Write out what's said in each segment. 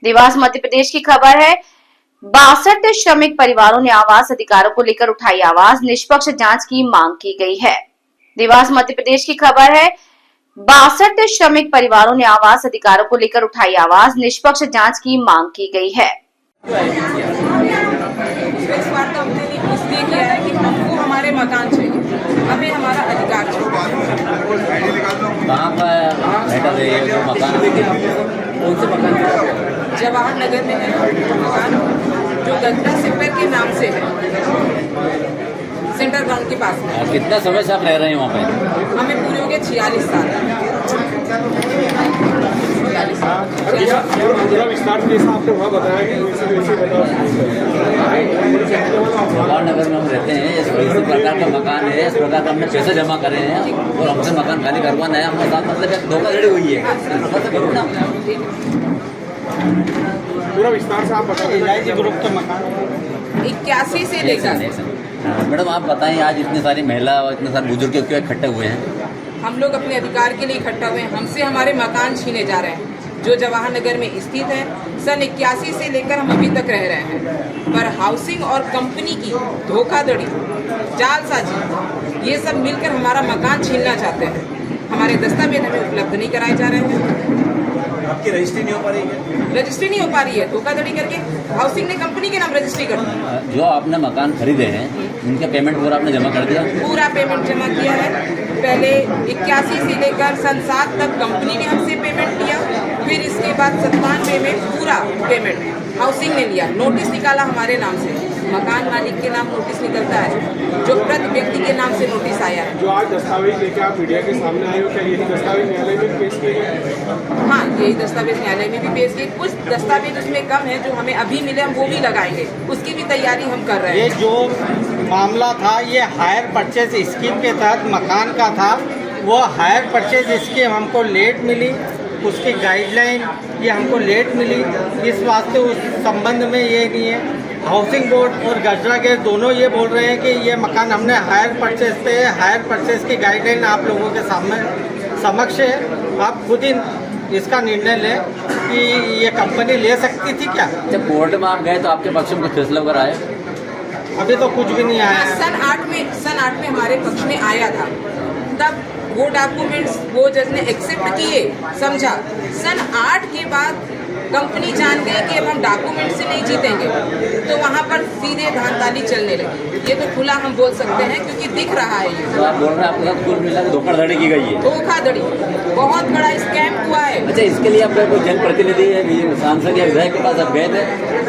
देवास मध्य प्रदेश की खबर है। 62 श्रमिक परिवारों ने आवास अधिकारों को लेकर उठाई आवाज, निष्पक्ष जांच की मांग की गई है। देवास मध्य प्रदेश की खबर है। 62 श्रमिक परिवारों ने आवास अधिकारों को लेकर उठाई आवाज, निष्पक्ष जांच की मांग की गई है। इस बार तो हमने इसलिए किया है कि हमको हमारे मकान चाहिए, हमें हमारा अधिकार चाहिए। कहाँ का बैठा है मकान? कौन से मकान? जवाहर नगर में है मकान, जो गद्दा सिपर के नाम से है, सेंटर ग्राउंड के पास में। कितना समय से आप रह रहे हैं वहाँ पे? हमें पूरे हो गए 46 साल। पूरा विस्तार से आपने वहाँ बताया कि जवाहर नगर में हम रहते हैं, इस प्रकार का मकान है, इस प्रकार का हमने पैसे जमा करे हैं और हमसे मकान खाली करवाना है। हमारे साथ मतलब एक धोखाधड़ी हुई है। पूरा विस्तार से आप बताइए। ग्रुप का मकान 81 से लेकर। मैडम आप बताएं, आज इतनी सारी महिला और इतने सारे बुजुर्ग क्यों इकट्ठे हुए हैं? हम लोग अपने अधिकार के लिए इकट्ठा हुए हैं। हमसे हमारे मकान छीने जा रहे हैं जो जवाहर नगर में स्थित है। सन 81 से लेकर हम अभी तक रह रहे हैं, पर हाउसिंग और कंपनी की धोखाधड़ी, जालसाजी, ये सब मिलकर हमारा मकान छीनना चाहते हैं। हमारे दस्तावेज हमें उपलब्ध नहीं कराए जा रहे हैं। आपकी रजिस्ट्री नहीं हो पा रही है? रजिस्ट्री नहीं हो पा रही है, धोखाधड़ी करके हाउसिंग ने कंपनी के नाम रजिस्ट्री कर दी। जो आपने मकान खरीदे हैं उनका पेमेंट पूरा आपने जमा कर दिया? पूरा पेमेंट जमा किया है। पहले 81 से लेकर सन 7 तक कंपनी ने हमसे पेमेंट लिया, फिर इसके बाद 97 में पूरा पेमेंट हाउसिंग ने लिया। नोटिस निकाला हमारे नाम से, मकान मालिक के नाम नोटिस निकलता है, जो प्रति व्यक्ति के नाम से नोटिस आया है। जो आज दस्तावेज लेकर आप मीडिया के सामने आए हो, क्या यही दस्तावेज न्यायालय में पेश किए गए? हाँ, यही दस्तावेज न्यायालय में भी पेश किए। कुछ दस्तावेज उसमें कम है जो हमें अभी मिले, हम वो भी लगाएंगे, उसकी भी तैयारी हम कर रहे हैं। ये जो मामला था ये हायर परचेज स्कीम के तहत मकान का था। वो हायर परचेज स्कीम हमको लेट मिली, उसकी गाइडलाइन ये हमको लेट मिली, इस वास्ते उस संबंध में ये नहीं है। हाउसिंग बोर्ड और गजरा गेट दोनों ये बोल रहे हैं कि ये मकान हमने हायर परचेज पे, हायर परचेज की गाइडलाइन आप लोगों के सामने समक्ष है। आप खुद ही इसका निर्णय लें कि ये कंपनी ले सकती थी क्या। जब कोर्ट में आप गए तो आपके पक्ष में कुछ फैसला वगैरह आया? अभी तो कुछ भी नहीं आया है। सन 8 में हमारे पक्ष में आया था, तब वो डॉक्यूमेंट्स वो जज ने एक्सेप्ट किए, समझा। सन 8 के बाद कंपनी जान गई कि अब हम डॉक्यूमेंट से नहीं जीतेंगे, तो वहाँ पर सीधे धांधली चलने लगी। ये तो खुला हम बोल सकते हैं क्योंकि दिख रहा है ये। तो आप बोल रहे हैं आपके साथ कुल मिला के धोखाधड़ी की गई है? धोखाधड़ी, बहुत बड़ा स्कैम हुआ है। अच्छा, इसके लिए आपका कोई जनप्रतिनिधि है, सांसद या विधायक के पास आप गए थे?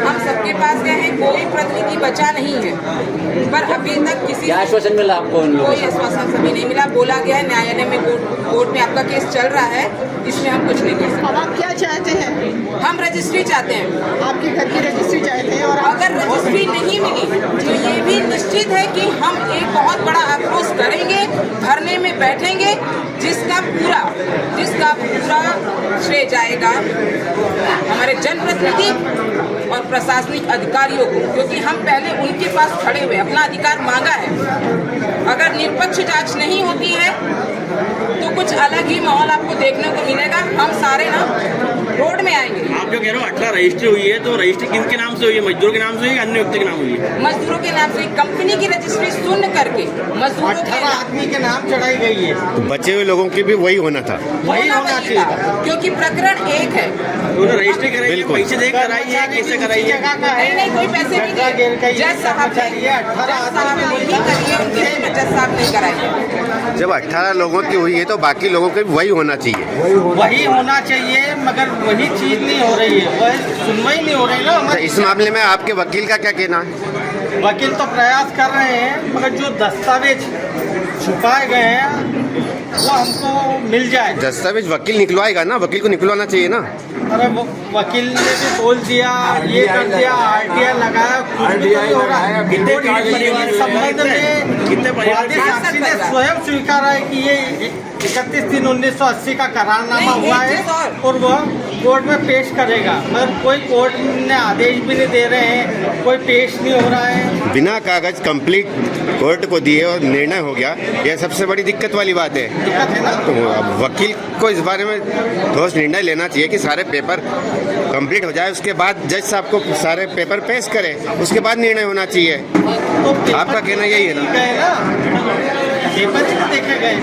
हम सबके पास गए हैं, कोई प्रतिनिधि बचा नहीं है, पर अभी तक किसी क्या आश्वासन मिला आपको उन लोगों कोई से? आश्वासन सभी नहीं मिला। बोला गया है न्यायालय में, कोर्ट में आपका केस चल रहा है, इसमें हम कुछ नहीं कर सकते। अब आप क्या चाहते हैं? हम रजिस्ट्री चाहते हैं। आपके घर की रजिस्ट्री चाहते हैं, और अगर रजिस्ट्री नहीं मिली तो ये भी निश्चित है कि हम एक बहुत बड़ा आक्रोश करेंगे, धरने में बैठेंगे, जिसका पूरा श्रेय जाएगा हमारे जनप्रतिनिधि और प्रशासनिक अधिकारियों को, क्योंकि हम पहले उनके पास खड़े हुए अपना अधिकार मांगा है। अगर निष्पक्ष जांच नहीं होती है तो कुछ अलग ही माहौल आपको देखने को मिलेगा। हम सारे ना रोड में आएंगे। आप जो कह रहे हो 18 रजिस्ट्री हुई है, तो रजिस्ट्री किसके नाम से हुई है? मजदूर के नाम से हुई है, अन्य व्यक्ति के नाम हुई है? मजदूरों के नाम से कंपनी की रजिस्ट्री सुन करके मजदूरों के 18 आदमी के नाम चढ़ाई गई है। तो बचे हुए लोगों की भी वही होना था। वही होना चाहिए, क्योंकि प्रकरण एक है। उन्होंने रजिस्ट्री कराई है, पैसे दे कराई है, कैसे कराई है? नहीं, कोई पैसे नहीं दिए। जज साहब ने नहीं करिए, इसमें जज साहब नहीं कराइए। जब 18 लोगों की हुई है तो बाकी लोगों की भी वही होना चाहिए। वही होना चाहिए, मगर वही चीज नहीं हो रही है, वह सुनवाई नहीं हो रही ना तो हमारी। इस मामले में आपके वकील का क्या कहना है? वकील तो प्रयास कर रहे हैं, मगर जो दस्तावेज छुपाए गए हैं वो हमको मिल जाए। दस्तावेज वकील निकलवाएगा ना, वकील को निकलवाना चाहिए ना। अरे वो वकील ने भी बोल दिया, ये कर दिया, RTI लगाया, कुछ भी नहीं हो रहा है। संबंध में वादी साक्षी ने स्वयं स्वीकारा है कि ये 31/3/1980 का करारनामा हुआ है और वह कोर्ट में पेश करेगा, मगर कोई कोर्ट ने आदेश भी नहीं दे रहे हैं, कोई पेश नहीं हो रहा है। बिना कागज कंप्लीट कोर्ट को दिए और निर्णय हो गया, यह सबसे बड़ी दिक्कत वाली बात है। दिक्कत है ना। तो अब वकील को इस बारे में ठोस निर्णय लेना चाहिए कि सारे पेपर कंप्लीट हो जाए, उसके बाद जज साहब को सारे पेपर पेश करे, उसके बाद निर्णय होना चाहिए। तो पेपर आपका कहना यही है ना? गए ना, पेपर ही तो देखे गए।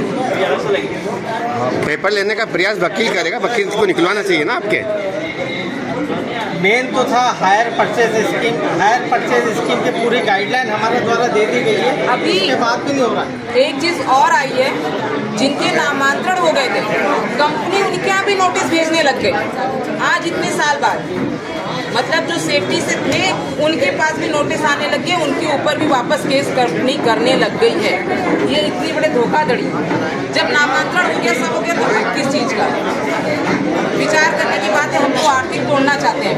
पेपर लेने का प्रयास वकील करेगा, वकील को निकलवाना चाहिए ना आपके। मेन तो था hire purchase scheme. Hire purchase scheme की पूरी गाइडलाइन हमारे द्वारा दे दी गई है, अभी उसके बाद भी नहीं हो रहा है। एक चीज और आई है, जिनके नामांतरण हो गए थे कंपनी उनके यहाँ भी नोटिस भेजने लग गए आज इतने साल बाद। मतलब जो सेफ्टी से थे उनके पास भी नोटिस आने लग गए, उनके ऊपर भी वापस केस कंपनी करने लग गई है। ये इतनी बड़े धोखाधड़ी, जब नामांतरण हो गया सब हो गया तो हक किस चीज का? विचार करने की बात है, हमको आर्थिक तोड़ना चाहते हैं।